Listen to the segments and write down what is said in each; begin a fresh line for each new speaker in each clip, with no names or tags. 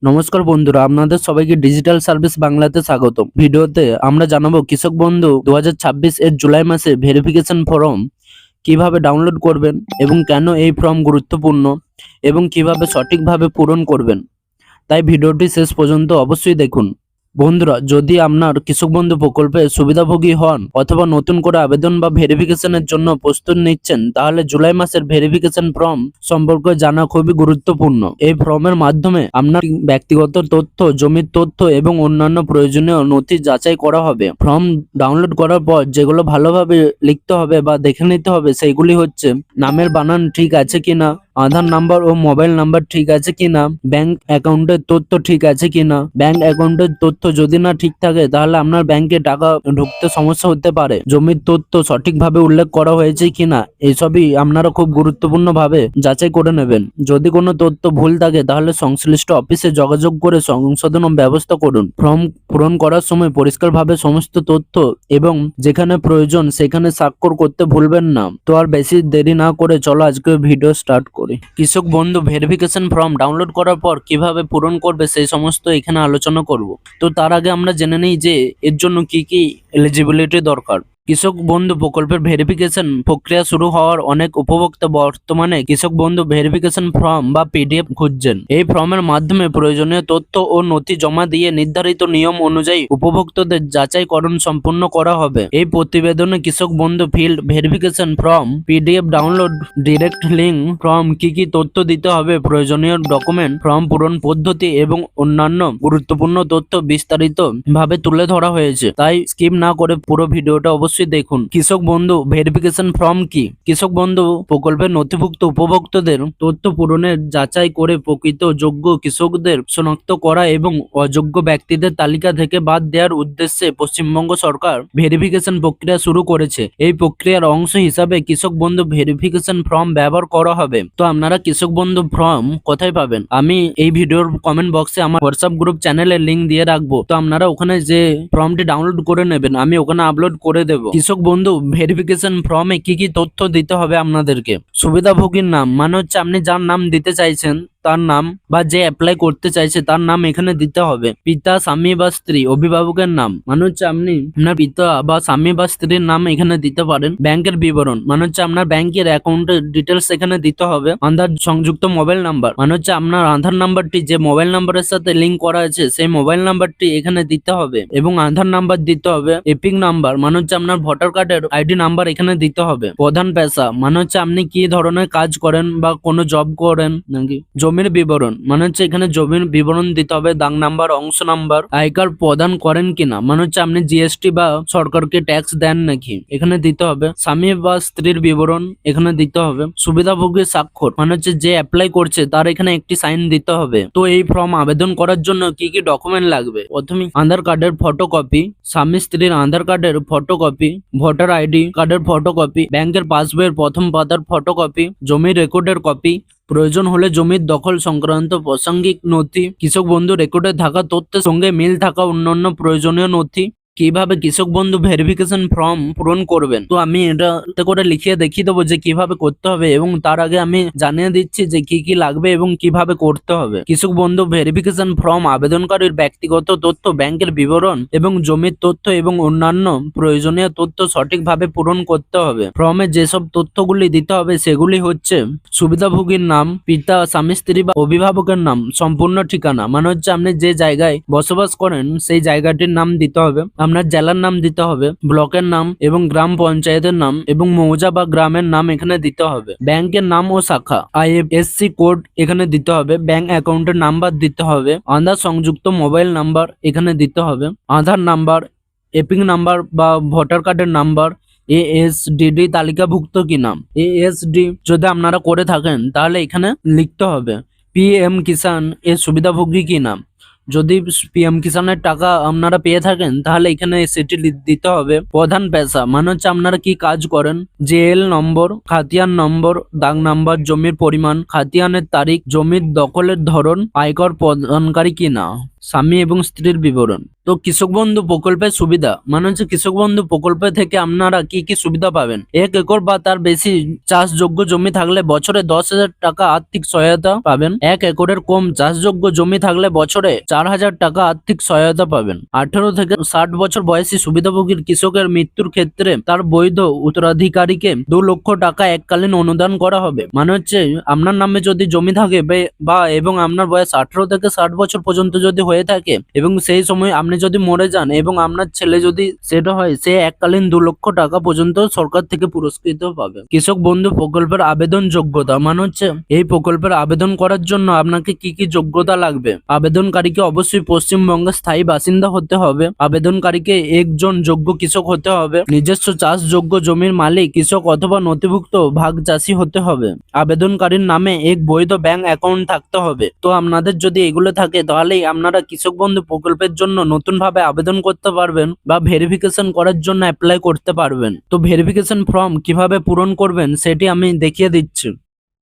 নমস্কার বন্ধুরা, আপনাদের সবাইকে ডিজিটাল সার্ভিস বাংলাতে স্বাগত। ভিডিওতে আমরা জানাবো কৃষক বন্ধু 2026 এর জুলাই মাসে ভেরিফিকেশন ফর্ম কিভাবে ডাউনলোড করবেন এবং কেন এই ফর্ম গুরুত্বপূর্ণ এবং কিভাবে সঠিকভাবে পূরণ করবেন। তাই ভিডিওটি শেষ পর্যন্ত অবশ্যই দেখুন। বন্ধুরা, যদি আপনার কৃষক বন্ধু প্রকল্পে সুবিধাভোগী হন অথবা নতুন করে আবেদন বা ভেরিফিকেশনের জন্য প্রস্তুত নিচ্ছেন, তাহলে জুলাই মাসের ভেরিফিকেশন ফর্ম সম্পর্কে জানা খুবই গুরুত্বপূর্ণ। এই ফর্মের মাধ্যমে আপনার ব্যক্তিগত তথ্য, জমির তথ্য এবং অন্যান্য প্রয়োজনীয় নথি যাচাই করা হবে। ফর্ম ডাউনলোড করার পর যেগুলো ভালোভাবে লিখতে হবে বা দেখে নিতে হবে সেগুলি হচ্ছে: নামের বানান ঠিক আছে কিনা, আধার নাম্বার ও মোবাইল নাম্বার ঠিক আছে কিনা, ব্যাংক অ্যাকাউন্টের তথ্য ঠিক আছে কিনা। ব্যাংক অ্যাকাউন্টের তথ্য যদি না ঠিক থাকে তাহলে আপনার ব্যাংকে টাকা ঢুকতে সমস্যা হতে পারে। জমির তথ্য সঠিকভাবে উল্লেখ করা হয়েছে কিনা, এইসবই আপনারা খুব গুরুত্বপূর্ণ ভাবে যাচাই করে নেবেন। যদি কোনো তথ্য ভুল থাকে তাহলে সংশ্লিষ্ট অফিসে যোগাযোগ করে সংশোধন ব্যবস্থা করুন। ফর্ম পূরণ করার সময় পরিষ্কারভাবে সমস্ত তথ্য এবং যেখানে প্রয়োজন সেখানে স্বাক্ষর করতে ভুলবেন না। তো আর বেশি দেরি না করে চলো আজকে ভিডিও স্টার্ট করি। কৃষক বন্ধু ভেরিফিকেশন ফর্ম ডাউনলোড করার পর কিভাবে পূরণ করবে সেই সমস্ত এখানে আলোচনা করব। তো তার আগে আমরা জেনে নিই যে এর জন্য কি কি এলিজিবিলিটি দরকার। কৃষক বন্ধু প্রকল্পের ভেরিফিকেশন প্রক্রিয়া শুরু হওয়ার অনেক উপভোক্তা বর্তমানে কৃষক বন্ধু ভেরিফিকেশন ফর্ম বা পিডিএফ খুঁজছেন। এই ফর্মের মাধ্যমে প্রয়োজনীয় তথ্য ও নথি জমা দিয়ে নির্ধারিত নিয়ম অনুযায়ী উপভোক্তাদের যাচাইকরণ সম্পূর্ণ করা হবে। এই প্রতিবেদনে কৃষক বন্ধু field verification form PDF download, direct link form, কি কি তথ্য দিতে হবে, প্রয়োজনীয় ডকুমেন্ট, ফর্ম পূরণ পদ্ধতি এবং অন্যান্য গুরুত্বপূর্ণ তথ্য বিস্তারিত ভাবে তুলে ধরা হয়েছে। তাই স্কিপ না করে পুরো ভিডিওটা অবশ্যই দেখুন। কৃষক বন্ধু ভেরিফিকেশন ফর্ম কি? কৃষক বন্ধু প্রকল্পের নথিভুক্ত উপভোক্তাদের তথ্য পূরণের যাচাই করে প্রকৃত যোগ্য কৃষকদের শনাক্ত করা এবং অযোগ্য ব্যক্তিদের তালিকা থেকে বাদ দেওয়ার উদ্দেশ্যে পশ্চিমবঙ্গ সরকার ভেরিফিকেশন প্রক্রিয়া শুরু করেছে। এই প্রক্রিয়ার অংশ হিসাবে কৃষক বন্ধু ভেরিফিকেশন ফর্ম ব্যবহার করা হবে। তো আপনারা কৃষক বন্ধু ফর্ম কোথায় পাবেন? আমি এই ভিডিওর কমেন্ট বক্সে আমার হোয়াটসঅ্যাপ গ্রুপ চ্যানেলের লিঙ্ক দিয়ে রাখবো। তো আপনারা ওখানে যে ফর্মটি ডাউনলোড করে নেবেন, আমি ওখানে আপলোড করে দেবো। কৃষক বন্ধু ভেরিফিকেশন ফর্মে কি কি তথ্য দিতে হবে আপনাদেরকে? সুবিধাভোগীর নাম, মানে হচ্ছে আপনি যার নাম দিতে চাইছেন তার নাম, বা যে অ্যাপ্লাই করতে চাইছে তার নাম এখানে দিতে হবে। পিতা, স্বামী বা স্ত্রী, অভিভাবকের নাম, মানে হচ্ছে আপনি আপনার পিতা বা স্বামী বা স্ত্রীর নাম এখানে দিতে পারেন। ব্যাংকের বিবরণ, মানে হচ্ছে আপনার ব্যাংকের অ্যাকাউন্টের ডিটেলস এখানে দিতে হবে। আধার সংযুক্ত মোবাইল নাম্বার, মানে হচ্ছে আপনার আধার নাম্বারটি যে মোবাইল নাম্বারের সাথে লিঙ্ক করা আছে সেই মোবাইল নাম্বারটি এখানে দিতে হবে এবং আধার নাম্বার দিতে হবে। এপিক নাম্বার, মানে হচ্ছে আপনার ভোটার কার্ডের আইডি নাম্বার এখানে দিতে হবে। প্রধান পেশা, মানে হচ্ছে আপনি কি ধরনের কাজ করেন বা কোনো জব করেন নাকি। জমির বিবরণ, মানে হচ্ছে এখানে জমির বিবরণ দিতে হবে। দাগ নাম্বার, অংশ নাম্বার, আয় কার্ড প্রদান করেন কিনা, মানে হচ্ছে আপনি জিএসটি বা সরকারকে ট্যাক্স দেন নাকি, এখানে দিতে হবে। স্বামী বা স্ত্রীর বিবরণ এখানে দিতে হবে। সুবিধাভোগীর স্বাক্ষর, মানে হচ্ছে যে অ্যাপ্লাই করছে তার এখানে একটি সাইন দিতে হবে। তো এই ফর্ম আবেদন করার জন্য কি কি ডকুমেন্ট লাগবে? প্রথমে আধার কার্ডের ফটোকপি, স্বামী স্ত্রীর আধার কার্ডের ফটোকপি, ভোটার আইডি কার্ডের ফটোকপি, ব্যাংকের পাসবইয়ের প্রথম পাতার ফটোকপি, জমির রেকর্ডের কপি, প্রয়োজন হলে জমির দখল সংক্রান্ত প্রাসঙ্গিক নথি, কৃষক বন্ধু রেকর্ডে থাকা তথ্যের সঙ্গে মিল থাকা অন্যান্য প্রয়োজনীয় নথি। কিভাবে কৃষক বন্ধু ভেরিফিকেশন ফর্ম পূরণ করবেন, তো আমি এটা করে লিখিয়ে দেখিয়ে দেবো যে কিভাবে করতে হবে, এবং তার আগে আমি জানিয়ে দিচ্ছি যে কি কি লাগবে এবং কিভাবে করতে হবে। কৃষক বন্ধু ভেরিফিকেশন ফর্ম আবেদনকারীর ব্যক্তিগত তথ্য, ব্যাংকের বিবরণ এবং জমির তথ্য এবং অন্যান্য প্রয়োজনীয় তথ্য সঠিকভাবে পূরণ করতে হবে। ফর্মে যেসব তথ্যগুলি দিতে হবে সেগুলি হচ্ছে: সুবিধাভোগীর নাম, পিতা, স্বামী স্ত্রী বা অভিভাবকের নাম, সম্পূর্ণ ঠিকানা, মানে হচ্ছে আপনি যে জায়গায় বসবাস করেন সেই জায়গাটির নাম দিতে হবে। আপনার জেলার নাম দিতে হবে, ব্লকের নাম এবং গ্রাম পঞ্চায়েতের নাম এবং মৌজা বা গ্রামের নাম এখানে দিতে হবে। ব্যাংকের নাম ও শাখা, আইএফএসসি কোড এখানে দিতে হবে। ব্যাংক অ্যাকাউন্টের নাম্বার দিতে হবে। আধার সংযুক্ত মোবাইল নাম্বার এখানে দিতে হবে। আধার নাম্বার, এপিক নাম্বার বা ভোটার কার্ডের নাম্বার, এএসডিডি তালিকাভুক্ত কিনা। এএসডি যদি আপনারা করে থাকেন তাহলে এখানে লিখতে হবে। পিএম কিষাণ এর সুবিধাভোগী কিনা। যদি পিএম কিষাণের টাকা আপনারা পেয়ে থাকেন তাহলে এখানে সেটি দিতে হবে। প্রধান পেশা, মানে হচ্ছে আপনারা কি কাজ করেন। জেএল নম্বর, খাতিয়ান নম্বর, দাগ নাম্বার, জমির পরিমাণ, খাতিয়ানের তারিখ, জমির দখলের ধরন, আয়কর প্রদানকারী কিনা। স্বামী এবং স্ত্রীর বিবরণ। তো কৃষক বন্ধু প্রকল্পের সুবিধা মানে হচ্ছে কৃষক বন্ধু প্রকল্প থেকে আপনারা কি কি সুবিধা পাবেন। 1 একর বা তার বেশি চাষযোগ্য জমি থাকলে বছরে 10,000 টাকা আর্থিক সহায়তা পাবেন। 1 একরের কম চাষযোগ্য জমি থাকলে বছরে 4,000 টাকা আর্থিক সহায়তা পাবেন। 18 থেকে 60 বছর বয়সী সুবিধাভোগী কৃষকের মৃত্যুর ক্ষেত্রে তার বৈধ উত্তরাধিকারীকে 2 লক্ষ টাকা এককালীন অনুদান করা হবে। মানে হচ্ছে আপনার নামে যদি জমি থাকে বা এবং আপনার বয়স 18 থেকে 60 বছর পর্যন্ত যদি হয়ে থাকে এবং সেই সময় আপনি যদি মরে যান এবং আপনার ছেলে যদি সেটা হয়, সে এককালীন 2 লক্ষ টাকা পর্যন্ত সরকার থেকে পুরস্কৃত পাবে। কৃষক বন্ধু প্রকল্পের আবেদন যোগ্যতা মানে হচ্ছে এই প্রকল্পের আবেদন করার জন্য আপনাকে কি কি যোগ্যতা লাগবে। আবেদনকারীকে অবশ্যই পশ্চিমবঙ্গের স্থায়ী বাসিন্দা হতে হবে। আবেদনকারীকে একজন যোগ্য কৃষক হতে হবে। নিজস্ব চাষযোগ্য জমির মালিক কৃষক অথবা নথিভুক্ত ভাগ চাষী হতে হবে। আবেদনকারীর নামে এক বৈধ ব্যাংক অ্যাকাউন্ট থাকতে হবে। তো আপনাদের যদি এগুলো থাকে তাহলেই আপনারা কৃষক বন্ধু প্রকল্পের জন্য নতুন ভাবে আবেদন করতে পারবেন বা ভেরিফিকেশন করার জন্য অ্যাপ্লাই করতে পারবেন। তো ভেরিফিকেশন ফর্ম কিভাবে পূরণ করবেন সেটি আমি দেখিয়ে দিচ্ছি।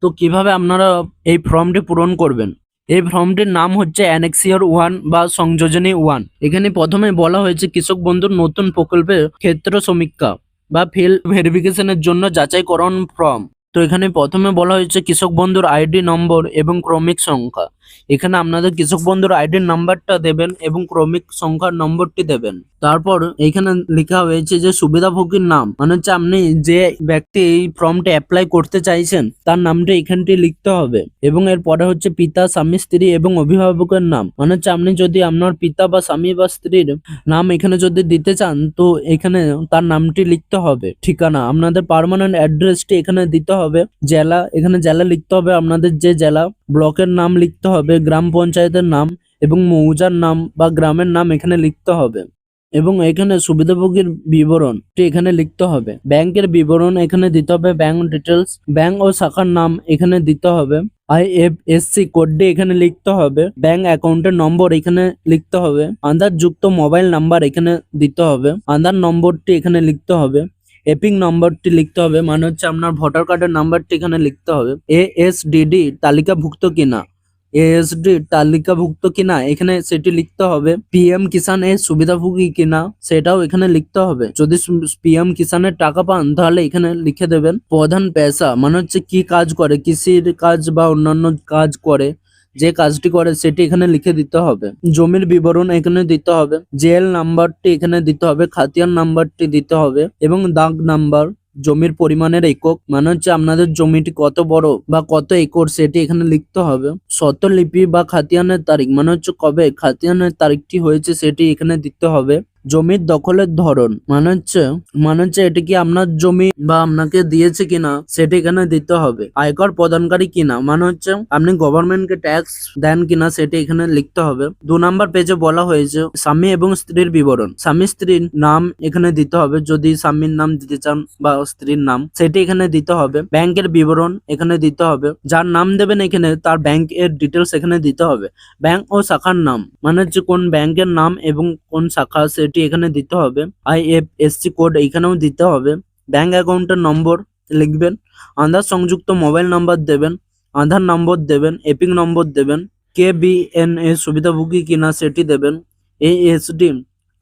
তো কিভাবে আপনারা এই ফর্মটি পূরণ করবেন। এই ফর্মটির নাম হচ্ছে অ্যানেক্সিয়র 1 বা সংযোজনী 1। এখানে প্রথমে বলা হয়েছে কৃষক বন্ধুর নতুন প্রকল্পের ক্ষেত্র সমীক্ষা বা ফিল্ড ভেরিফিকেশনের জন্য যাচাইকরণ ফর্ম। তো এখানে প্রথমে বলা হয়েছে কৃষক বন্ধুর আইডি নম্বর এবং ক্রমিক সংখ্যা। এখানে আপনাদের কৃষক বন্ধুর আইডির নাম্বারটা দেবেন এবং ক্রমিক সংখ্যার নম্বরটি দেবেন। তারপর এইখানে লেখা হয়েছে যে সুবিধাভোগীর নাম মানে হচ্ছে আপনি যে ব্যক্তি এই ফর্মটা অ্যাপ্লাই করতে চাইছেন তার নামটা এখানটি লিখতে হবে। এবং এরপরে হচ্ছে পিতা, স্বামী, স্ত্রী এবং অভিভাবকের নাম মানে হচ্ছে আপনি যদি আপনার পিতা বা স্বামী বা স্ত্রীর নাম এখানে যদি দিতে চান তো এখানে তার নামটি লিখতে হবে। ঠিকানা আপনাদের পার্মানেন্ট অ্যাড্রেসটি এখানে দিতে হবে। জেলা এখানে জেলা লিখতে হবে, আপনাদের যে জেলা। ব্লকের নাম লিখতে হবে, গ্রাম পঞ্চায়েতের নাম এবং মৌজার নাম বা গ্রামের নাম এখানে লিখতে হবে। এবং এখানে সুবিধাভোগীর বিবরণটি এখানে লিখতে হবে। ব্যাংকের বিবরণ এখানে দিতে হবে, ব্যাংক ডিটেলস, ব্যাংক ও শাখার নাম এখানে দিতে হবে। IFSC কোডটি এখানে লিখতে হবে। ব্যাংক অ্যাকাউন্টের নম্বর এখানে লিখতে হবে। আধার যুক্ত মোবাইল নাম্বার এখানে দিতে হবে। আধার নম্বরটি এখানে লিখতে হবে। এপিং নম্বরটি লিখতে হবে মানে হচ্ছে আপনার ভোটার কার্ডের নাম্বারটি এখানে লিখতে হবে। ASDD তালিকাভুক্ত কিনা, ASD তালিকাভুক্ত কিনা এখানে সেটি লিখতে হবে। PM কিষান এর সুবিধাভোগী কিনা সেটাও এখানে লিখতে হবে। যদি PM কিষানের টাকা পান তাহলে এখানে লিখে দেবেন। প্রধান পেশা মানে হচ্ছে কি কাজ করে, কৃষির কাজ বা অন্যান্য কাজ করে, যে কাজটি করে সেটি এখানে লিখে দিতে হবে। জমির বিবরণ এখানে দিতে হবে। জেল নাম্বারটি এখানে দিতে হবে, খাতিয়ান নাম্বারটি দিতে হবে এবং দাগ নাম্বার, জমির পরিমাণের একক মানে হচ্ছে আপনাদের জমিটি কত বড় বা কত একর সেটি এখানে লিখতে হবে। স্বত্বলিপি বা খাতিয়ানের তারিখ মানে হচ্ছে কবে খাতিয়ানের তারিখটি হয়েছে সেটি এখানে দিতে হবে। জমির দখলের ধরন মানে হচ্ছে এটি কি আপনার জমি বা আপনাকে দিয়েছে কিনা সেটি এখানে দিতে হবে। আয়কর প্রদানকারী কিনা মানে হচ্ছে আপনি গভর্নমেন্টকে ট্যাক্স দেন কিনা সেটি এখানে লিখতে হবে। 2 নাম্বার পেজে বলা হয়েছে স্বামী এবং স্ত্রীর বিবরণ। স্বামী স্ত্রীর নাম এখানে দিতে হবে, যদি স্বামীর নাম দিতে চান বা স্ত্রীর নাম সেটি এখানে দিতে হবে। ব্যাংকের বিবরণ এখানে দিতে হবে। যার নাম দেবেন এখানে তার ব্যাংক এর ডিটেলস এখানে দিতে হবে। ব্যাংক ও শাখার নাম মানে হচ্ছে কোন ব্যাংকের নাম এবং কোন শাখা সেটি এখানে দিতে হবে। IFSC কোড এখানেও দিতে হবে। ব্যাংক অ্যাকাউন্টের নম্বর লিখবেন। আধার সংযুক্ত মোবাইল নাম্বার দেবেন, আধার নম্বর দেবেন, এপিং নম্বর দেবেন। KBN এর সুবিধাভোগী কিনা সেটি দেবেন। ASD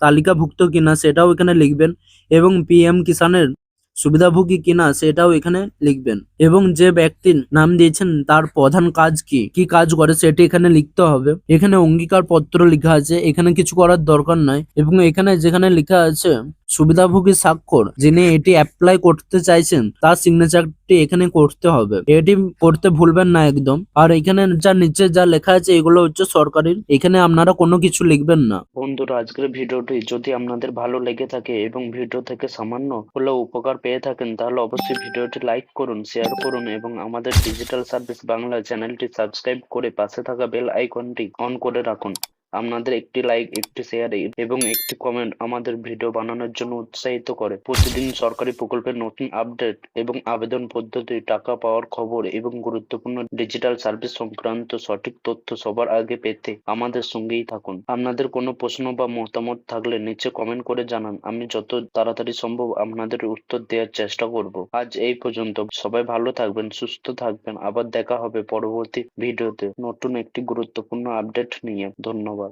তালিকাভুক্ত কিনা সেটাও এখানে লিখবেন এবং PM কিষানের সুবিধাভোগী কিনা সেটাও এখানে লিখবেন। এবং যে ব্যক্তির নাম দিয়েছেন তার প্রধান কাজ কি কাজ করে সেটি এখানে লিখতে হবে। এখানে অঙ্গীকার পত্র লেখা আছে, এখানে কিছু করার দরকার নাই। এবং এখানে যেখানে লেখা আছে সুবিধাভোগী স্বাক্ষর, যিনি এটি অ্যাপ্লাই করতে চাইছেন তার সিগনেচারটি এখানে করতে হবে। এটি করতে ভুলবেন না একদম। আর এখানে যা নিচে যা লেখা আছে এগুলো হচ্ছে সরকারির, এখানে আপনারা কোনো কিছু লিখবেন না।
বন্ধুরা, আজকের ভিডিওটি যদি আপনাদের ভালো লেগে থাকে এবং ভিডিও থেকে সামান্য হলেও উপকার পেয়ে থাকেন তাহলে অবশ্যই ভিডিওটি লাইক করুন, শেয়ার করুন এবং আমাদের ডিজিটাল সার্ভিস বাংলা চ্যানেলটি সাবস্ক্রাইব করে পাশে থাকা বেল আইকনটি অন করে রাখুন। আপনাদের একটি লাইক, একটি শেয়ার এবং একটি কমেন্ট আমাদের ভিডিও বানানোর জন্য উৎসাহিত করে। প্রতিদিন সরকারি প্রকল্পের নতুন আপডেট এবং আবেদন পদ্ধতি, টাকা পাওয়ার খবর এবং গুরুত্বপূর্ণ ডিজিটাল সার্ভিস সংক্রান্ত সঠিক তথ্য সবার আগে পেতে আমাদের সঙ্গেই থাকুন। আপনাদের কোনো প্রশ্ন বা মতামত থাকলে নিচে কমেন্ট করে জানান, আমি যত তাড়াতাড়ি সম্ভব আপনাদের উত্তর দেওয়ার চেষ্টা করব। আজ এই পর্যন্ত। সবাই ভালো থাকবেন, সুস্থ থাকবেন। আবার দেখা হবে পরবর্তী ভিডিওতে নতুন একটি গুরুত্বপূর্ণ আপডেট নিয়ে। ধন্যবাদ।